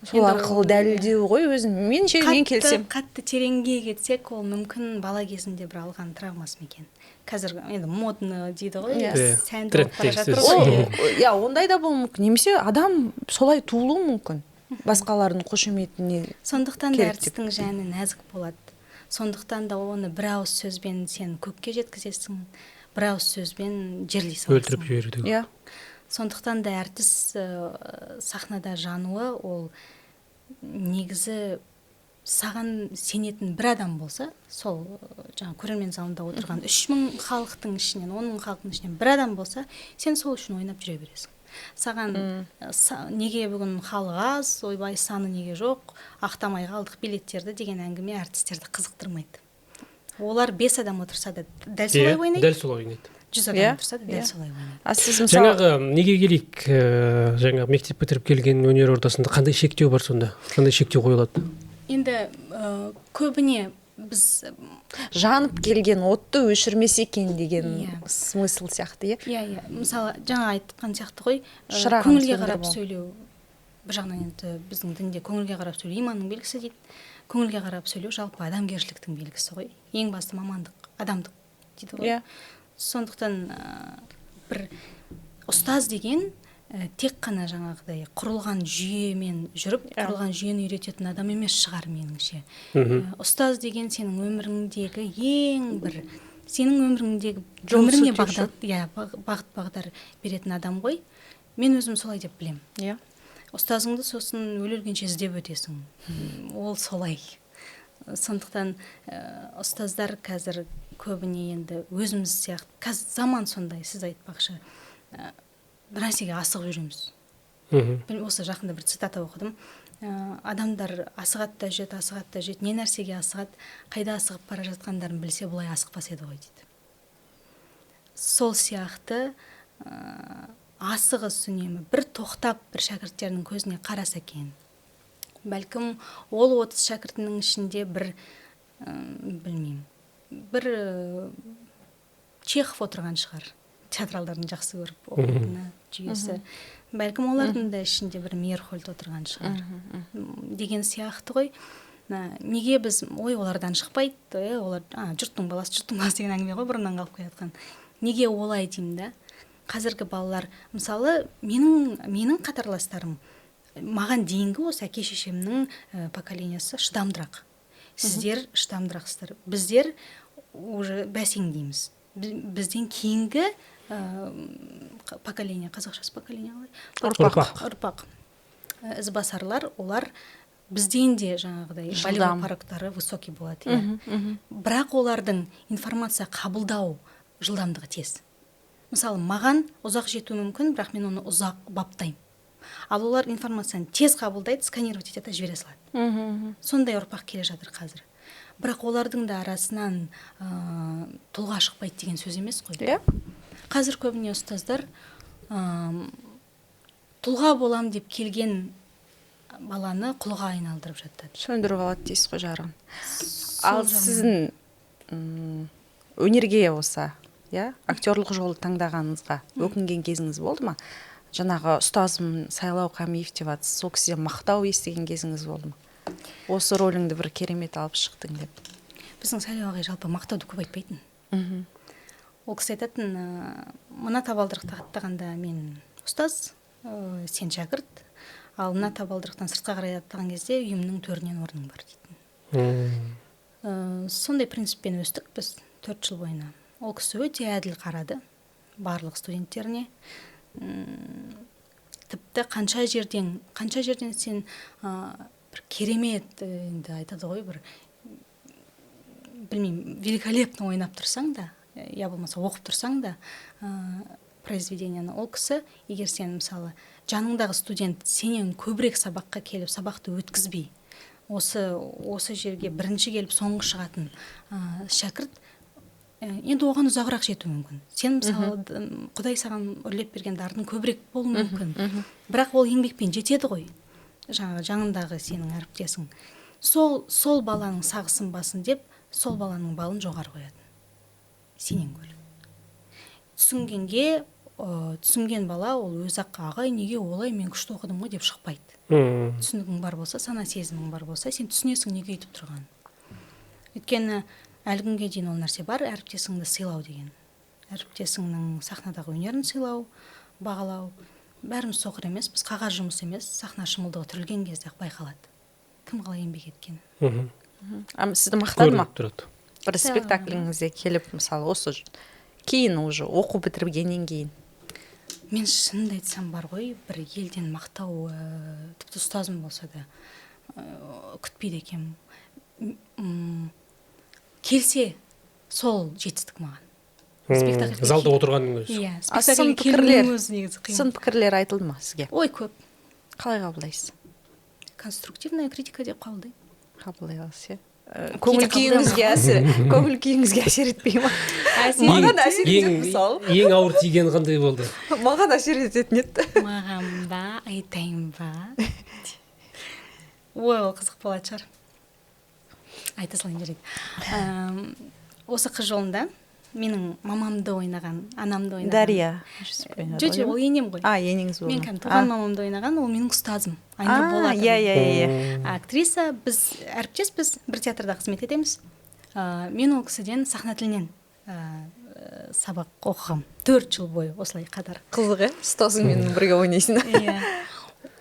Сол арқылы дәлелдеу ғой өзін. Мен келсем. Қатты тереңге кетсек, ол мүмкін бала кезінде бір алған травмасы екен. Қазір енді модны дейді ғой, сәнді болып бара жатыр ғой. Я, ондай да болуы мүмкін. Немесе адам солай туылуы мүмкін. Басқалардың қошеметіне. Сондықтан да әртістің жаны нәзік болады. Сондықтан да оны бір ауыз сөзбен сен көкке жеткізесің, бір ауыз сөзбен жерлей саласың. Өлтіріп жібереді. Иә. Сондықтан да әртіс сахнада жануы, ол негізі саған сенетін бір адам болса, сол жаңа көрермен залында отырған 3000 халықтың ішінен, 10 000 халықтың ішінен бір адам болса, сен сол үшін ойнап жүре бересің. Саған неге бүгін халық аз, ойбай саны неге жоқ, ақтамай қалдық билеттерді деген әңгіме әртістерді қызықтырмайды. Олар 5 адам отырса да дәл солай ойнайды. Дәл солай ойнайды. 100 адам отырса да дәл солай ойнайды. Жаңағы неге келейік, жаңағы мектеп бітіріп келген өнер ордасында қандай шектеу бар сонда? Қандай шектеу қойылады? Енді көбіне біз жанып келген отты өшірмесе екен деген смысл сияқты, иә? Мысалы, жаңа айтқан сияқты ғой, көңілге қарап сөйлеу. Бір жағынан енді біздің дінде көңілге қарап сөйлеу иманның белгісі дейді. Көңілге қарап сөйлеу жалпы адамгершіліктің белгісі ғой. Ең басты мамандық адамдық дейді ғой. Сондықтан бір ұстаз деген тек қана жаңағыдай құрылған жүйемен жүріп, құрылған жүйені үйрететін адам емес шығар меніңше. Ұстаз деген сенің өміріңдегі ең бір, сенің өміріңе бағыт бағдар беретін адам ғой. Мен өзім солай деп білем. Ұстазыңды сосын өле-өлгенше іздеп өтесің. Ол солай. Сондықтан ұстаздар қазір көбіне енді өзіміз сияқты, қазір заман сондай, сіз айтпақшы. Бір нәрсеге асығып жүреміз. Осы жақында бір цитата оқыдым. Адамдар асығат та жет, не нәрсеге асығат, қайда асығып бара жатқандарын білсе, бұлай асықпас еді ғой дейді. Сол сияқты асығыс үнемі бір тоқтап бір шәкірттерінің көзіне қараса екен. Бәлкім ол 30 шәкіртінің ішінде бір білмеймін, бір Чехов отырған шығар. Театралдардың жақсы көріп оқитыны жүйесі. Бәлкім олардың да ішінде бір Мейерхольд отырған шығар. Деген сияқты ғой. Неге біз, олардан шықпайды, олар жұрттың баласы деген әңгіме ғой, бұрыннан қалып қоятқан. Неге олай деймін да? қазіргі балалар, мысалы менің қатарластарым маған дейінгі осы әке шешемнің поколениясы шыдамдырақ. Сіздер шыдамдырақсыздар. Біздер уже бәсеңдейміз. Бізден кейінгі поколение, қазақшасы поколение қалай? Ұрпақ. Ізбасарлар, олар бізден де жаңағыдай болевой порогтары высокий болады. Бірақ олардың информация қабылдау жылдамдығы тез. Мысалы, маған ұзақ жету мүмкін, бірақ мен оны ұзақ баптаймын. Ал олар информацияны тез қабылдайды, сканировать етеді, жібере салады. Сондай ұрпақ келе жатыр қазір. Бірақ олардың да арасынан тұлға шықпайды деген сөз емес қой. Қазір көбіне ұстаздар тұлға болам деп келген баланы құлға айналдырып жатады. Сөндіріп алады дейсіз ғой жарығын. Ал сіздің өнерге осы, актерлық жолды таңдағаныңызға өкінген кезіңіз болды ма? Жаңағы ұстазым Сайлау Қамиев деп атсыз, сол кісіден мақтау естіген кезіңіз болды ма? Осы рөліңді бір керемет алып шықтың деп. Біздің Сайлау ағай жалпы мақтауды көп айтпайтын. Ол кісі айтатын, мына табалдырықты аттағанда мен ұстаз, сен шәкірт, ал мына табалдырықтан сыртқа қарай аттаған кезде үйімнің төрінен орның бар дейтін. Сондай принциппен өстік біз 4 жыл бойына. Ол кісі өте әділ қарады барлық студенттеріне. Тіпті қанша жерден сен бір керемет енді айтады ғой, бір білмеймін, великолепно ойнап тұрсаң да, я болмаса оқып тұрсаң да произведениені, ол кісі, егер сен мысалы жаныңдағы студент сенен көбірек сабаққа келіп сабақты өткізбей, осы жерге бірінші келіп соңғы шығатын шәкірт, енді оған ұзағырақ жету мүмкін. Сен мысалы Құдай саған үрлеп берген дардың көбірек болуы мүмкін. Бірақ ол еңбекпен жетеді ғой. Жанындағы сенің әріптесің. Сол баланың сағысын басын деп, сол баланың балын жоғары қояды. Сенен гөрі. Түсінген бала ол өз-ақ ағай неге олай, мен күшті оқыдым ғой деп шықпайды. Түсінігің бар болса, сана сезімің бар болса, сен түсінесің неге өйтіп тұрған. Өйткені әлі күнге дейін ол нәрсе бар, әріптесіңді сыйлау деген. Әріптесіңнің сахнадағы өнерін сыйлау, бағалау. Бәріміз соқыр емес, біз қағаз жұмыс емес, сахна шымылдығы түрілген кезде байқалады. Кім қалай еңбек еткені. Сізді мақтады ма? Бір спектакліңізде келіп, мысалы, осы кейін уже оқу бітіргеннен кейін. Мен шынымды айтсам бар ғой, бір елден мақтау, тіпті ұстазым болса да күтпейді екенмін. Келсе, сол жетістік маған. Залда отырғанның өзі. Сын пікірлер айтылды ма сізге? Ой, көп. Қалай қабылдайсыз? Конструктивная критика деп қабылдаймын. Қабылдай аласыз, көңіл күйіңізге әсер етпей ма? Маған әсер етеді, мысалы. Ең ауыр тиген қандай болды? Маған әсер ететін еді. Маған ба, айтайын ба? Ой, ол қызық болады шығар. Айта салайын жарайды. Осы қыз жолында менің мамамды ойнаған, анамды ойнаған. Дария. Ол енем ғой. Енеңіз болды. Мен туған мамамды ойнаған, ол менің ұстазым. Айнұр Болатова. Актриса, біз әріптеспіз, бір театрда қызмет етеміз. Мен ол кісіден сахна тілінен сабақ оқығам. 4 жыл бойы осылай қатар. Қызық, ұстазыңмен бірге ойнайсың.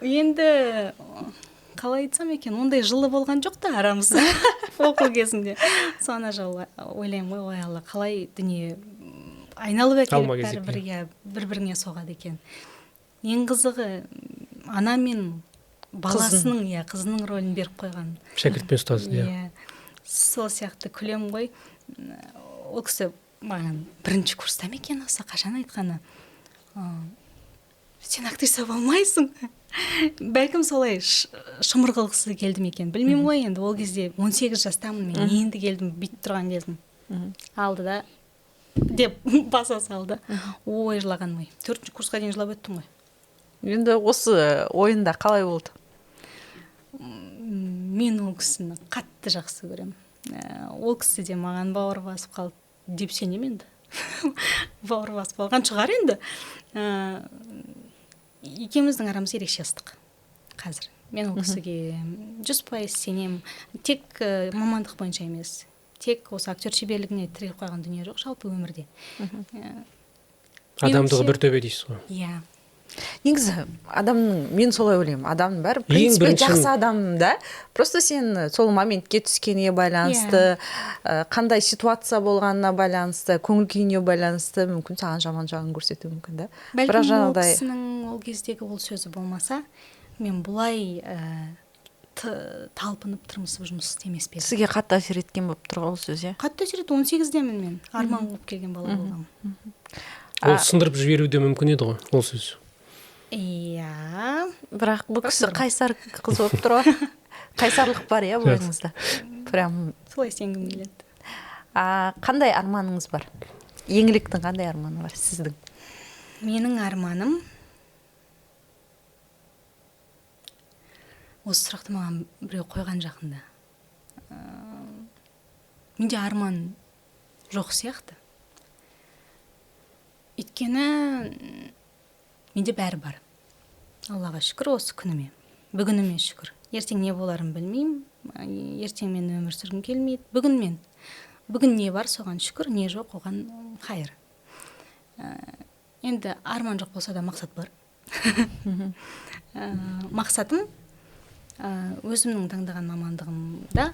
Енді қалай айтсам екен, ондай жылы болған жоқ та арамыз оқу кезінде. Соны жылы ойлаймын, ой Алла, қалай дүние айналып әкеліп бір-біріне соғады екен. Ең қызығы ана мен баласының, қызының рөлін беріп қойған. Шәкірт пен ұстаздың. Сол сияқты күлем ғой. Ол кісі маған бірінші курста ма екен осы қашан айтқаны, сен актриса болмайсың. Бәлкім солай шымыр қылғысы келді ме екен, білмеймін ғой. Енді ол кезде 18 жастамын, мен енді келдім, бүйтіп тұрған кезім. Алды да деп баса салды. Ой, жылаған ой. 4-ші курсқа дейін жылап өттім ғой. Енді осы ойында қалай болды? Мен ол кісіні қатты жақсы көрем. Ол кісі де маған бауыр басып қалды деп сенем енді. Бауыр басып қалған шығар енді. Екеуміздің арамыз ерекше ыстық қазір. Мен ол кісіге 100% сенем. Тек мамандық бойынша емес. Тек осы актер шеберлігіне тіреліп қойған дүние жоқ жалпы өмірде. адамдығы бір төбе дейсіз ғой. Иә. негізі адамның, мен солай ойлаймын, адамның бәрі Ең принципе бірінші- жақсы адам да, просто сен сол моментке түскеніне байланысты, қандай ситуация болғанына байланысты, көңіл күйіне байланысты мүмкін саған жаман жағын көрсетуі мүмкін да. Бәлкім ол кісінің ол кездегі ол сөзі болмаса, мен бұлай талпынып тырмысып жұмыс істемес пе едім. Сізге қатты әсер еткен болып тұр ол сөз, иә? Қатты әсер етті, 18-демін мен, арман қуып келген бала болғам. Ол сындырып жіберуі де мүмкін еді ғой, ол сөз. Иә. Бірақ бұл кісі қайсар қыз болып тұр ғой. Қайсарлық бар, иә, бойыңызда. Прям. Солай сенгім келеді. Қандай арманыңыз бар? Еңліктің қандай арманы бар сіздің? Менің арманым, осы сұрақты маған біреу қойған жақында. Менде арман жоқ сияқты. Өйткені менде бәрі бар. Аллаға шүкір осы күніме. Бүгініме шүкір. Ертең не боларын білмеймін. Ертең мен өмір сүргім келмейді. Бүгін не бар, соған шүкір, не жоқ, оған хайыр. Енді арман жоқ болса да мақсат бар. Мақсатым өзімнің таңдаған мамандығымда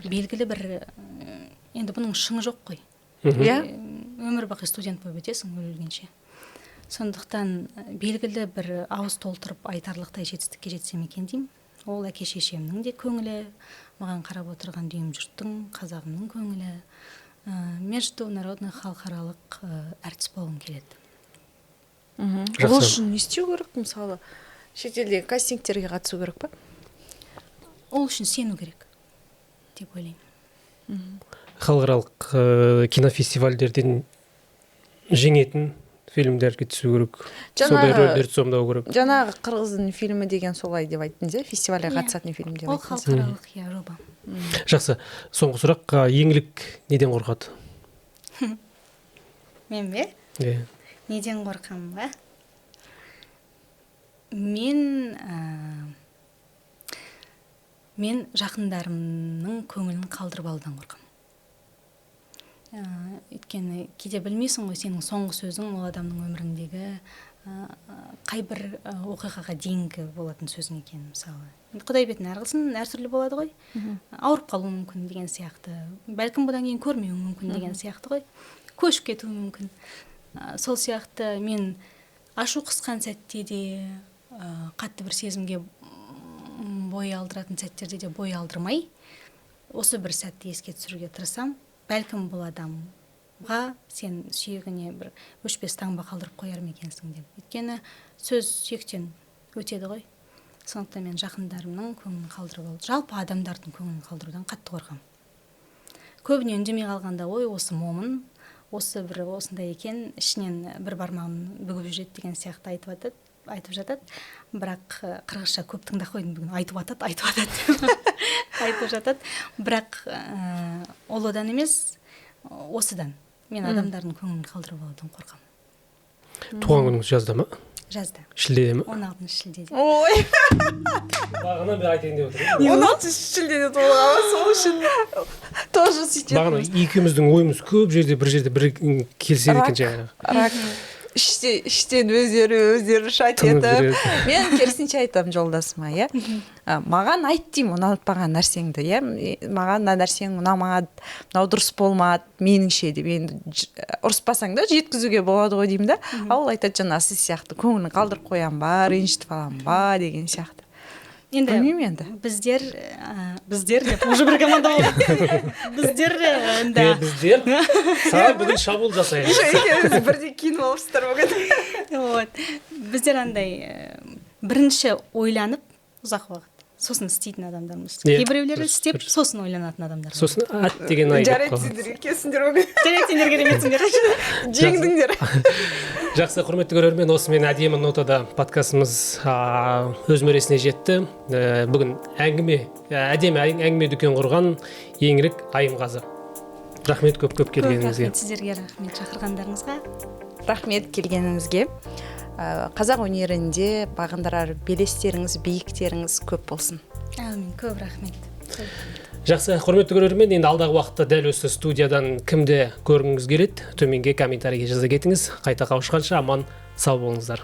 белгілі бір, енді бұның шыңы жоқ қой. Өмір бақи студент болып өтесің өлгенше. Сондықтан белгілі бір ауыз толтырып айтарлықтай жетістікке жетсем екен деймін. Ол әке шешемнің де көңілі, маған қарап отырған дүйім жұрттың, қазағымның көңілі, международный халықаралық әртіс болғым келеді. Ол үшін не істеу керек, мысалы, шетелдегі кастингтерге қатысу керек па? Ол үшін сену керек, деп ойлаймын. Халықаралық кинофестивальдерден жеңетін фильмдерге түсу керек. Сондай рөлдерді сомдау керек. Жаңағы қырғыздың фильмі деген солай деп айттыңыз, фестивальге қатысатын фильм деп Ол айттыңыз. халықаралық жоба. Жақсы, соңғы сұрақ, еңлік неден қорқады? Мен бе? Неден қорқам ба? Мен жақындарымның көңілін қалдырып алудан қорқам. Өйткені кейде білмейсің ғой, сенің соңғы сөзің ол адамның өміріндегі қай бір оқиғаға дейінгі болатын сөзің екен, мысалы. Құдай бетін әрқылсын, әртүрлі болады ғой. Ауырып қалуы мүмкін деген сияқты. Бәлкім бұдан кейін көрмеуі мүмкін деген сияқты ғой. Көшіп кетуі мүмкін. Сол сияқты мен ашу қысқан сәтте де, қатты бір сезімге бой алдыратын сәттерде де бой алдырмай, осы бір сәтті еске түсіруге тырысам. Бәлкім бұл адамға сен сүйегіне бір өшпес таңба қалдырып қояр ма екенсің деп. Өйткені сөз сүйектен өтеді ғой. Сондықтан мен жақындарымның көңілін қалдырып алып, жалпы адамдардың көңілін қалдырудан қатты қорқам. Көбіне үндемей қалғанда, ой, осы момын, осы бір осындай екен, ішінен бір бармағын бүгіп жүреді деген сияқты айтып жатады. Бірақ қырғызша көп тыңдап қойдым бүгін. Айтып жатады. Бірақ ол одан емес, осыдан. Мен адамдардың көңілін қалдырып алудан қорқам. Туған күніңіз жазда ма? Жазда. Шілдеде ма? 16 шілдеде. Ой, Бағана бір айтайын деп отырмын. 16 шілдеде туылған, сол үшін тоже сөйтеді. Бағана екеуміздің ойымыз көп жерде бір келіседі екен жаңағы. Рак. Іштен өздері шайт етіп. Мен керісінше айтамын жолдасыма, иә. Маған айт деймін, ұнатпаған нәрсеңді, иә. Маған мына нәрсең ұнамады, мынау дұрыс болмады, меніңше деп. Енді ұрыспасаң да жеткізуге болады ғой деймін да. Ол айтады, жаңа сіз сияқты көңілін қалдырып қоям ба, ренжітіп алам ба деген сияқты. Енді біздер деп уже бір команда болды. Біздер саған бүгін шабуыл жасаймыз. Екеуміз бірдей киініп алыпсыздар бүгін. Біздер андай бірінші ойланып ұзақ уақыт, сосын істейтін адамдармыз. Кейбіреулері істеп, сосын ойланатын адамдар. Сосын деген ай деп қой. Жарайды, сендерге келсіңдер бүгін. Жарайды, сендерге деметсіңдер. Жеңдіңдер. Жақсы, құрметті көрермен, осымен әдемі нотада подкастымыз өз мәресіне жетті. Бүгін әдемі әңгіме дүкен құрған Еңлік Айымғазы. Рахмет көп келгеніңізге. Рахмет сіздерге, рахмет шақырғандарыңызға. Рахмет келгеніңізге. Қазақ өнерінде бағындырар белестеріңіз, биіктеріңіз көп болсын. Әмин, көп рахмет. Жақсы, құрметті көрермен, енді алдағы уақытта дәл осы студиядан кімді көргіңіз келеді, төменге комментарийге жаза кетіңіз. Қайта қауышқанша аман сау болыңыздар.